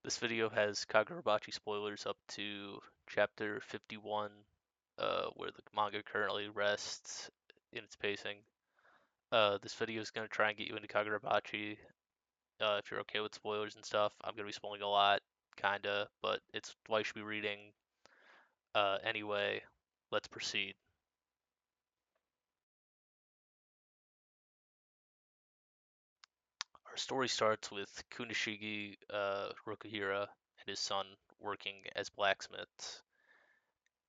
This video has Kagurabachi spoilers up to chapter 51, where the manga currently rests in its pacing. This video is going to try and get you into Kagurabachi. If you're okay with spoilers and stuff, I'm going to be spoiling a lot, kinda, but it's why you should be reading. Anyway, let's proceed. Our story starts with Kunishigi Rokuhira and his son working as blacksmiths,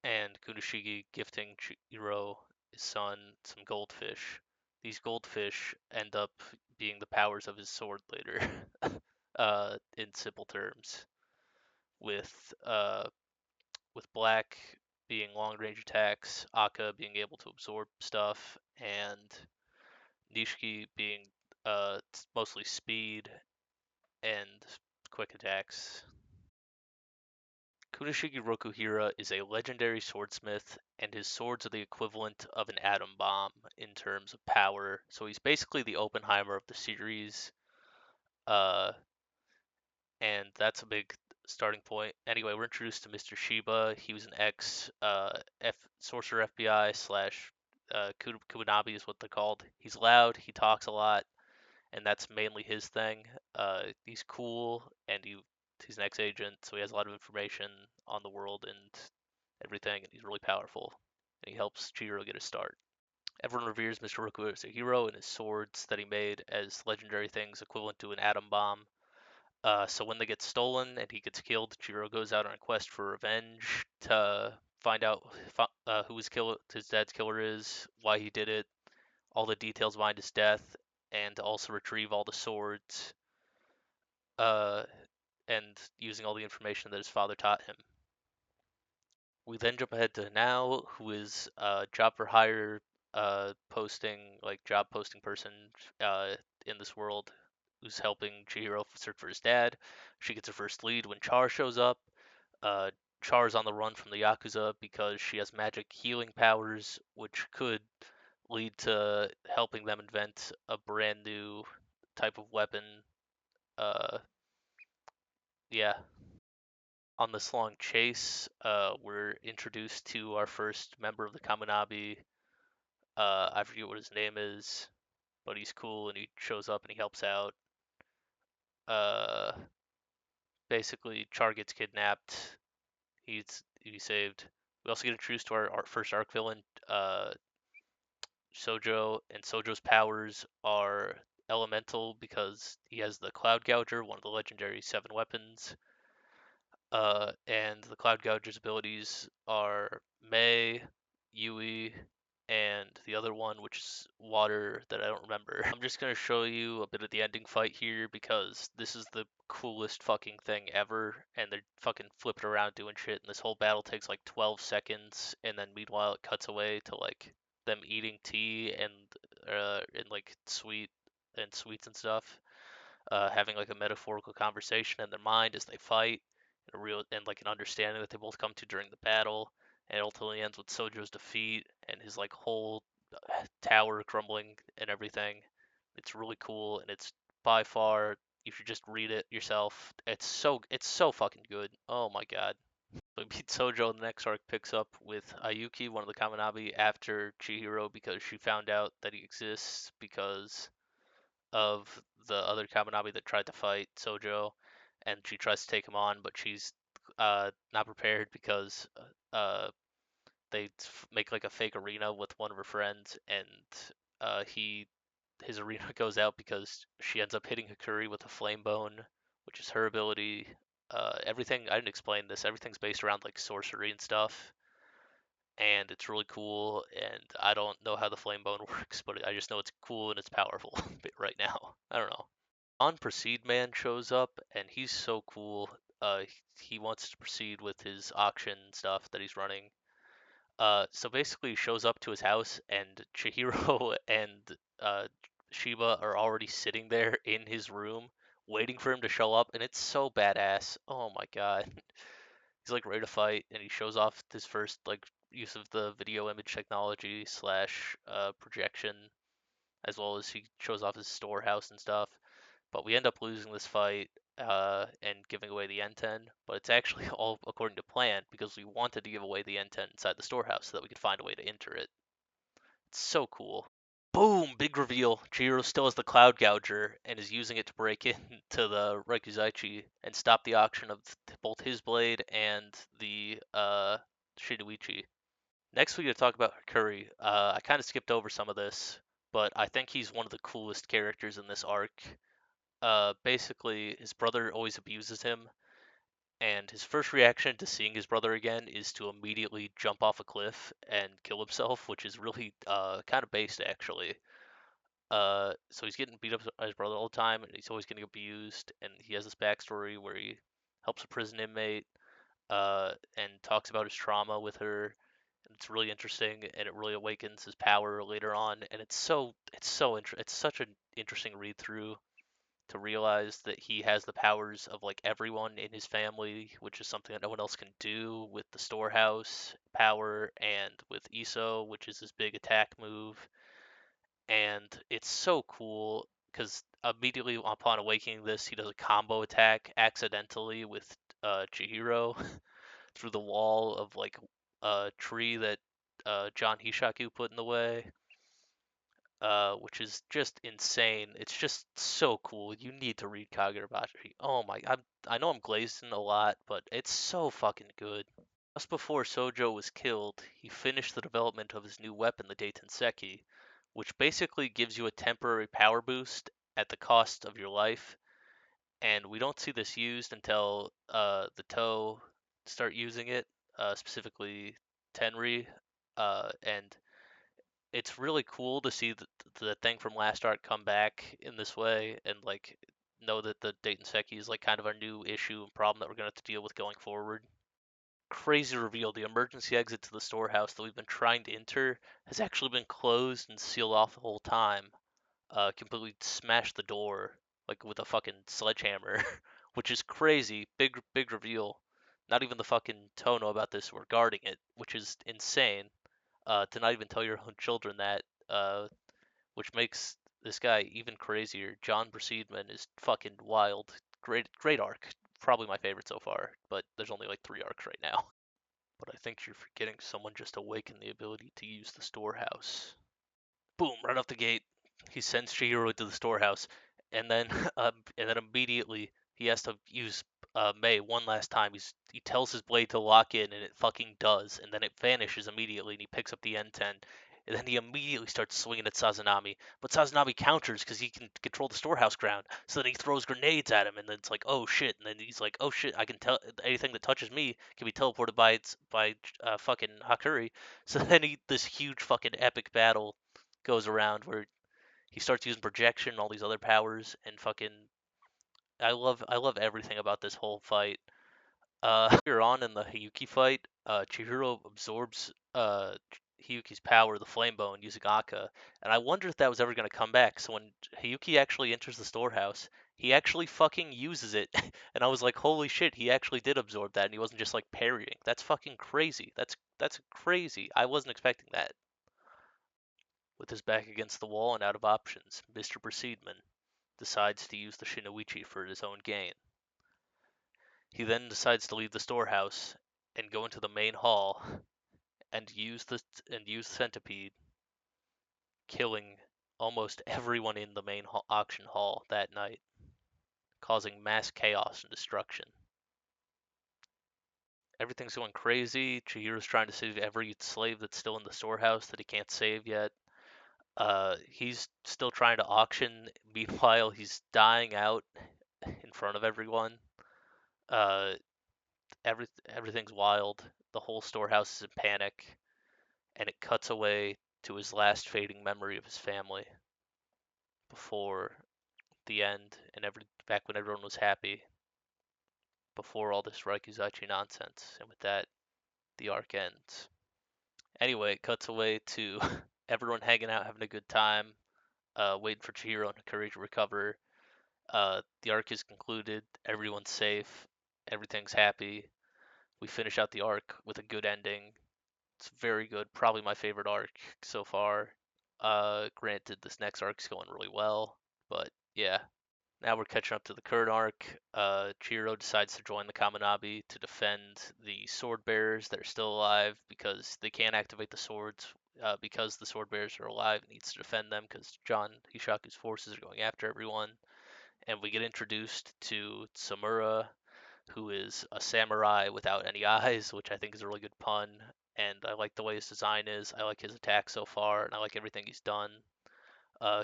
and Kunishigi gifting Chihiro, his son, some goldfish. These goldfish end up being the powers of his sword later, in simple terms, with uh, with Black being long range attacks, Akka being able to absorb stuff, and Nishiki being mostly speed and quick attacks. Kunishigi Rokuhira is a legendary swordsmith, and his swords are the equivalent of an atom bomb in terms of power. So he's basically the Oppenheimer of the series, uh, and that's a big starting point. Anyway, we're introduced to Mr. Shiba. He was an ex sorcerer FBI slash Kuwanabe is what they're called. He's loud, he talks a lot, and that's mainly his thing. He's cool, and he's an ex-agent, so he has a lot of information on the world and everything, and he's really powerful. And he helps Chihiro get a start. Everyone reveres Mr. Roku as a hero and his swords that he made as legendary things equivalent to an atom bomb. So when they get stolen and he gets killed, Chihiro goes out on a quest for revenge to find out who his dad's killer is, why he did it, all the details behind his death, and to also retrieve all the swords, uh, and using all the information that his father taught him. We then jump ahead to Now, who is a job for hire job posting person in this world, who's helping Chihiro search for his dad. She gets her first lead when Char shows up. Uh, Char's on the run from the Yakuza because she has magic healing powers, which could lead to helping them invent a brand new type of weapon. Uh, yeah. On this long chase, we're introduced to our first member of the Kaminabi. I forget what his name is, but he's cool and he shows up and he helps out. Uh, Basically, Char gets kidnapped. He's saved. We also get introduced to our first arc villain, Sojo, and Sojo's powers are elemental because he has the Cloud Gouger, one of the legendary 7 weapons. And the Cloud Gouger's abilities are Mei, Yui, and the other one, which is water that I don't remember. I'm just gonna show you a bit of the ending fight here because this is the coolest fucking thing ever, and they're fucking flipping around doing shit, and this whole battle takes like 12 seconds, and then meanwhile it cuts away to like them eating tea and like sweets and stuff, having like a metaphorical conversation in their mind as they fight, and a real and like an understanding that they both come to during the battle, and it ultimately ends with Sojo's defeat and his like whole tower crumbling and everything. It's really cool, and it's by far you should just read it yourself. It's so fucking good. Oh my god. But beat Sojo, the next arc picks up with Ayuki, one of the Kaminabi, after Chihiro because she found out that he exists because of the other Kaminabi that tried to fight Sojo, and she tries to take him on, but she's not prepared because uh, they make like a fake arena with one of her friends, and he his arena goes out because she ends up hitting Hakuri with a flame bone, which is her ability. Everything I didn't explain this. Everything's based around like sorcery and stuff, and it's really cool. And I don't know how the flame bone works, but I just know it's cool and it's powerful right now. I don't know. On Proceed Man shows up, and he's so cool. He wants to proceed with his auction stuff that he's running. So basically, he shows up to his house, and Chihiro and Shiba are already sitting there in his room, waiting for him to show up, and it's so badass. Oh my god. He's like ready to fight, and he shows off his first like use of the video image technology slash projection, as well as he shows off his storehouse and stuff. But we end up losing this fight and giving away the N10, but it's actually all according to plan because we wanted to give away the N10 inside the storehouse so that we could find a way to enter it. It's so cool. Boom! Big reveal. Chihiro still has the Cloud Gouger and is using it to break into the Rekuzaichi and stop the auction of both his blade and the Shinoichi. Next, we got to talk about Hakuri. I kind of skipped over some of this, but I think he's one of the coolest characters in this arc. Basically, his brother always abuses him, and his first reaction to seeing his brother again is to immediately jump off a cliff and kill himself, which is really kind of based actually. So he's getting beat up by his brother all the time, and he's always getting abused. And he has this backstory where he helps a prison inmate, and talks about his trauma with her. And it's really interesting, and it really awakens his power later on. And it's such an interesting read through to realize that he has the powers of like everyone in his family, which is something that no one else can do with the storehouse power and with Iso, which is his big attack move. And it's so cool because immediately upon awakening this, he does a combo attack accidentally with Chihiro through the wall of like a tree that John Hishaku put in the way, which is just insane. It's just so cool. You need to read Kagurabachi. Oh my, I know I'm glazing a lot, but it's so fucking good. Just before Sojo was killed, he finished the development of his new weapon, the Daitenseki, which basically gives you a temporary power boost at the cost of your life. And we don't see this used until the Toe start using it, specifically Tenri, and it's really cool to see the thing from last arc come back in this way and like know that the Daitenseki is like kind of our new issue and problem that we're gonna have to deal with going forward. Crazy reveal: the emergency exit to the storehouse that we've been trying to enter has actually been closed and sealed off the whole time. Completely smashed the door like with a fucking sledgehammer, which is crazy. Big reveal. Not even the fucking Tono about this were guarding it, which is insane. To not even tell your own children that, which makes this guy even crazier. John Proceedman is fucking wild. Great arc. Probably my favorite so far, but there's only like 3 arcs right now. But I think you're forgetting someone just awakened the ability to use the storehouse. Boom! Right off the gate, he sends Chihiro to the storehouse, and then and then immediately he has to use Mei one last time. He tells his blade to lock in, and it fucking does, and then it vanishes immediately, and he picks up the N10. And then he immediately starts swinging at Sazanami, but Sazanami counters because he can control the storehouse ground. So then he throws grenades at him, and then it's like, oh shit! And then he's like, oh shit! I can tell anything that touches me can be teleported by fucking Hakuri. So then this huge fucking epic battle goes around where he starts using projection and all these other powers and fucking I love everything about this whole fight. Later on in the Hiyuki fight, Chihiro absorbs Hiyuki's power, the Flame Bone, using Aka, and I wonder if that was ever going to come back. So when Hiyuki actually enters the storehouse, he actually fucking uses it, and I was like, holy shit, he actually did absorb that, and he wasn't just like parrying. That's fucking crazy. That's crazy. I wasn't expecting that. With his back against the wall and out of options, Mr. Proceedman decides to use the Shinoichi for his own gain. He then decides to leave the storehouse and go into the main hall and use the centipede, killing almost everyone in the main auction hall that night, causing mass chaos and destruction. Everything's going crazy. Chihiro's trying to save every slave that's still in the storehouse that he can't save yet. He's still trying to auction. Meanwhile, he's dying out in front of everyone. Uh, everything's wild. The whole storehouse is in panic, and it cuts away to his last fading memory of his family before the end, and back when everyone was happy, before all this Raikuzachi nonsense. And with that, the arc ends. Anyway, it cuts away to everyone hanging out, having a good time, waiting for Chihiro and Hikari to recover. The arc is concluded. Everyone's safe. Everything's happy. We finish out the arc with a good ending. It's very good. Probably my favorite arc so far. Granted, this next arc's going really well, but yeah. Now we're catching up to the current arc. Chihiro decides to join the Kaminabi to defend the sword bearers that are still alive because they can't activate the swords because the sword bearers are alive. He needs to defend them because John Hishaku's forces are going after everyone. And we get introduced to Samura, who is a samurai without any eyes, which I think is a really good pun. And I like the way his design is. I like his attack so far, and I like everything he's done.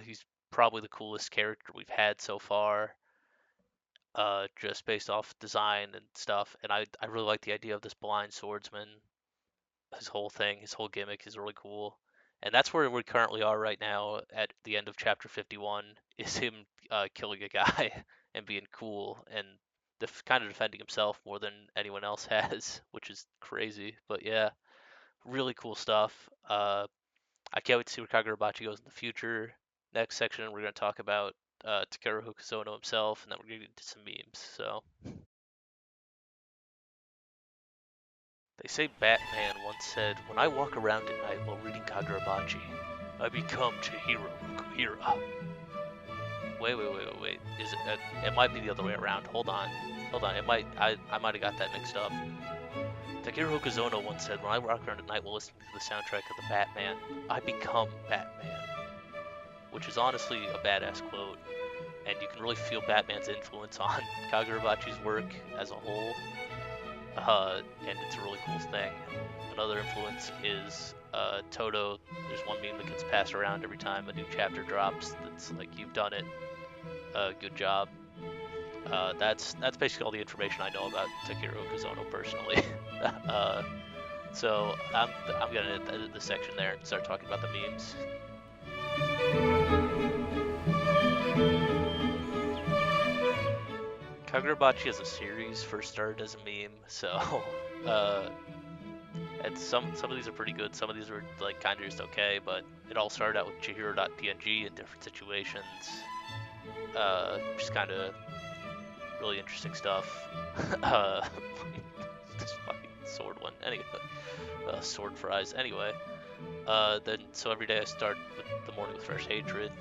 He's probably the coolest character we've had so far, just based off design and stuff. And I really like the idea of this blind swordsman. His whole thing, his whole gimmick is really cool. And that's where we currently are right now at the end of chapter 51, is him killing a guy and being cool and kind of defending himself more than anyone else has, which is crazy. But yeah, really cool stuff. I can't wait to see where Kagurabachi goes in the future. Next section, we're going to talk about Takeru Hokuzono himself, and then we're going to get into some memes. So, they say Batman once said, "When I walk around at night while reading Kagurabachi, I become Chihiro Fukuhira." Wait. Is it? It might be the other way around. Hold on. I might have got that mixed up. Takeru Hokuzono once said, "When I walk around at night while listening to the soundtrack of the Batman, I become Batman," which is honestly a badass quote, and you can really feel Batman's influence on Kagurabachi's work as a whole, and it's a really cool thing. Another influence is Toto. There's one meme that gets passed around every time a new chapter drops that's like, "You've done it, good job." That's basically all the information I know about Takeru Hokuzono personally. So I'm gonna edit this section there and start talking about the memes. Kagurabachi as a series first started as a meme, so and some of these are pretty good. Some of these are like kind of just okay, but it all started out with Chihiro.png in different situations. Just kind of really interesting stuff. This fucking sword one. Anyway, sword fries. Anyway, then so every day I start with the morning with fresh hatred.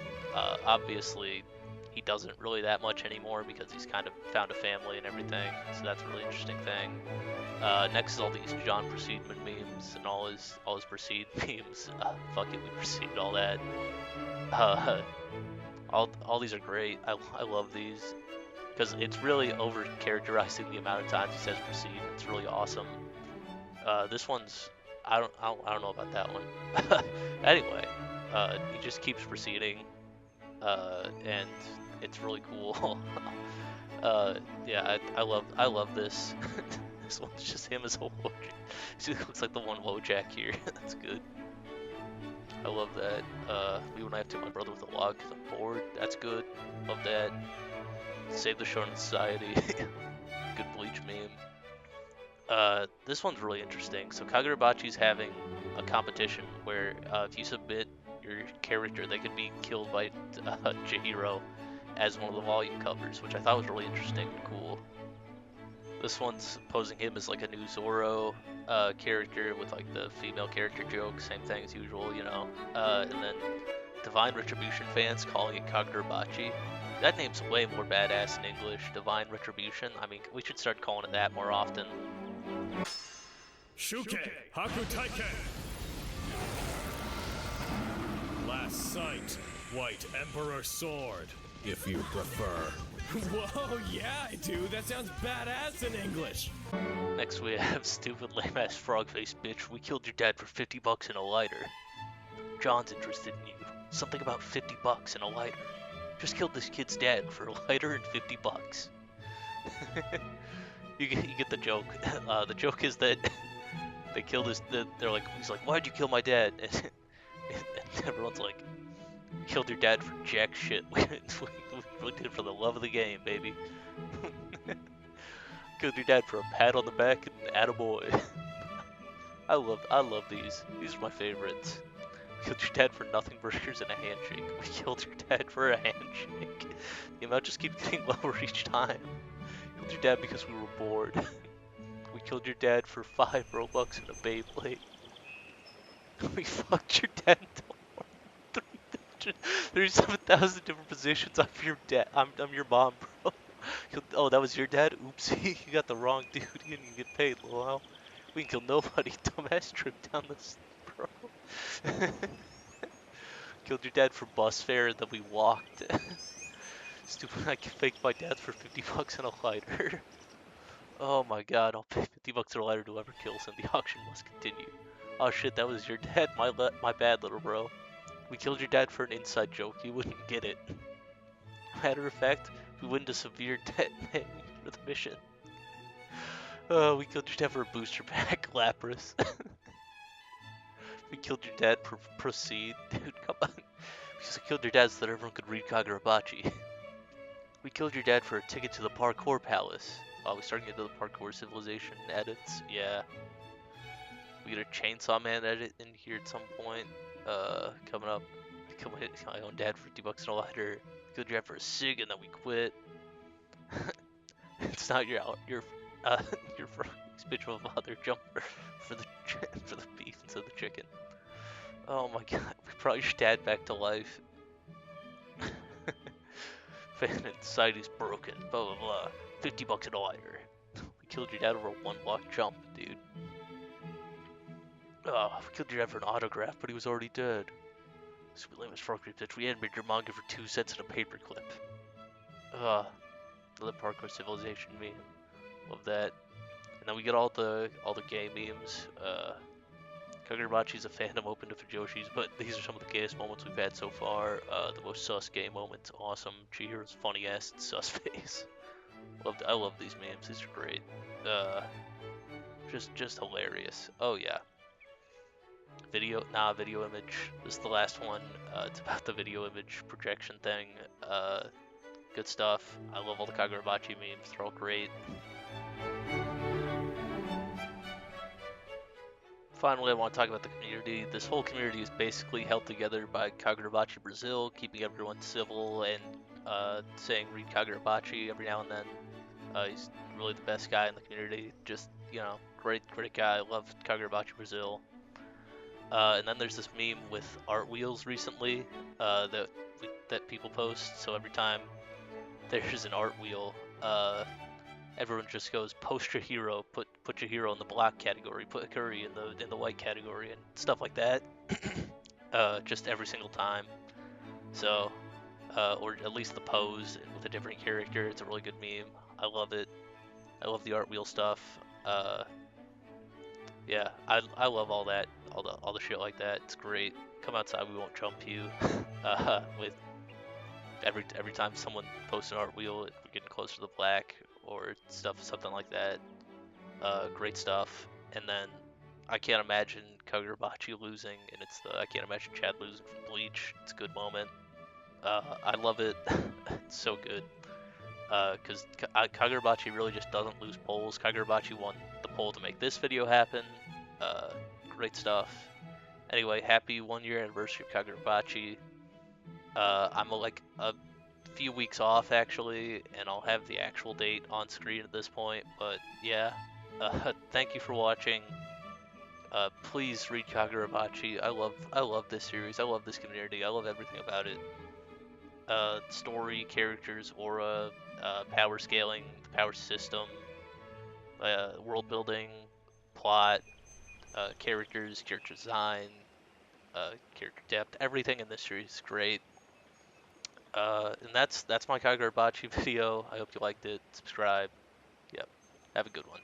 Obviously, he doesn't really that much anymore because he's kind of found a family and everything. So that's a really interesting thing. Next is all these John Proceedman memes and all his Proceed memes. Fuck it, we Proceed all that. All these are great. I love these because it's really over characterizing the amount of times he says Proceed. It's really awesome. This one's I don't know about that one. Anyway, he just keeps proceeding, and it's really cool. Yeah, I love this. This one's just him as a Wojak. He looks like the one Wojak here. That's good. I love that. We when I have to my brother with a log because I'm bored. That's good. Love that. Save the Shonen Society. Good Bleach meme. This one's really interesting. So Kagurabachi's having a competition where if you submit your character, they could be killed by Chihiro as one of the volume covers, which I thought was really interesting and cool. This one's posing him as like a new Zoro character with like the female character joke, same thing as usual, you know. And then Divine Retribution fans calling it Kagurabachi. That name's way more badass in English, Divine Retribution. I mean, we should start calling it that more often. Shuke Haku Taiken. Last Sight, White Emperor Sword, if you prefer. Whoa, yeah, I do. That sounds badass in English. Next we have stupid lame ass frog face bitch. We killed your dad for $50 and a lighter. John's interested in you. Something about $50 and a lighter. Just killed this kid's dad for a lighter and $50. You get the joke. The joke is that they killed they're like, he's like, "Why'd you kill my dad?" And everyone's like, "We killed your dad for jack shit. We did it for the love of the game, baby." Killed your dad for a pat on the back and attaboy. I love these. These are my favorites. Killed your dad for nothing burgers and a handshake. We killed your dad for a handshake. The amount just keeps getting lower each time. Killed your dad because we were bored. We killed your dad for 5 Robux and a Beyblade. We fucked your dad until 3 37,000 different positions. I'm your dad. I'm your mom, bro. Oh, that was your dad? Oopsie, you got the wrong dude. You didn't get paid, lol. We can kill nobody. Dumbass trip down this, bro. Killed your dad for bus fare, and then we walked. Stupid, I faked my death for 50 bucks and a lighter. Oh my god, I'll pay 50 bucks or a lighter to whoever kills him. The auction must continue. Oh shit, that was your dad. My bad, little bro. We killed your dad for an inside joke. You wouldn't get it. Matter of fact, we went into severe debt for the mission. We killed your dad for a booster pack, Lapras. We killed your dad for proceed. Dude, come on. We just killed your dad so that everyone could read Kagurabachi. We killed your dad for a ticket to the parkour palace. Oh, we starting to get to the parkour civilization edits. Yeah. We get a Chainsaw Man edit in here at some point. Coming up. Become my own dad for 50 bucks and a lighter. Killed your dad for a cig and then we quit. It's not uh your spiritual father jumper for the for the beef instead of the chicken. Oh my god, we brought your dad back to life. Fan inside is broken. Blah blah blah. 50 bucks and a lighter. We killed your dad over a 1 block jump, dude. Oh, we killed your dad for an autograph, but he was already dead. Sweet lame as frog bitch. We animated your manga for 2 cents in a paperclip. Another parkour civilization meme. Love that. And then we get all the gay memes. Kagurabachi's a fandom open to Fujoshi's, but these are some of the gayest moments we've had so far. The most sus gay moments, awesome. Chihiro's funny ass sus face. I love these memes. These are great. Just hilarious. Oh yeah. Video image. This is the last one. It's about the video image projection thing. Good stuff. I love all the Kagurabachi memes. They're all great. Finally, I want to talk about the community. This whole community is basically held together by Kagurabachi Brazil, keeping everyone civil and saying read Kagurabachi every now and then. He's really the best guy in the community. Just, great guy. I love Kagurabachi Brazil. And then there's this meme with art wheels recently that people post. So every time there's an art wheel, everyone just goes post your hero, put your hero in the black category, put a curry in the white category, and stuff like that. Just every single time. So, or at least the pose with a different character. It's a really good meme. I love it. I love the art wheel stuff. Yeah, I love all that, all the shit like that. It's great. Come outside, we won't jump you. With every time someone posts an art wheel, we're getting closer to the black or something like that. Great stuff. And then I can't imagine Kagurabachi losing, and I can't imagine Chad losing from Bleach. It's a good moment. I love it. It's so good. Because Kagurabachi really just doesn't lose polls. Kagurabachi won the poll to make this video happen. Great stuff. Anyway, happy 1 year anniversary of Kagurabachi. I'm like a few weeks off actually, and I'll have the actual date on screen at this point. But yeah, thank you for watching. Please read Kagurabachi. I love this series. I love this community. I love everything about it. Story, characters, aura, power scaling, the power system, world building, plot, character design, character depth. Everything in this series is great. And that's my Kagurabachi video. I hope you liked it. Subscribe. Yep. Have a good one.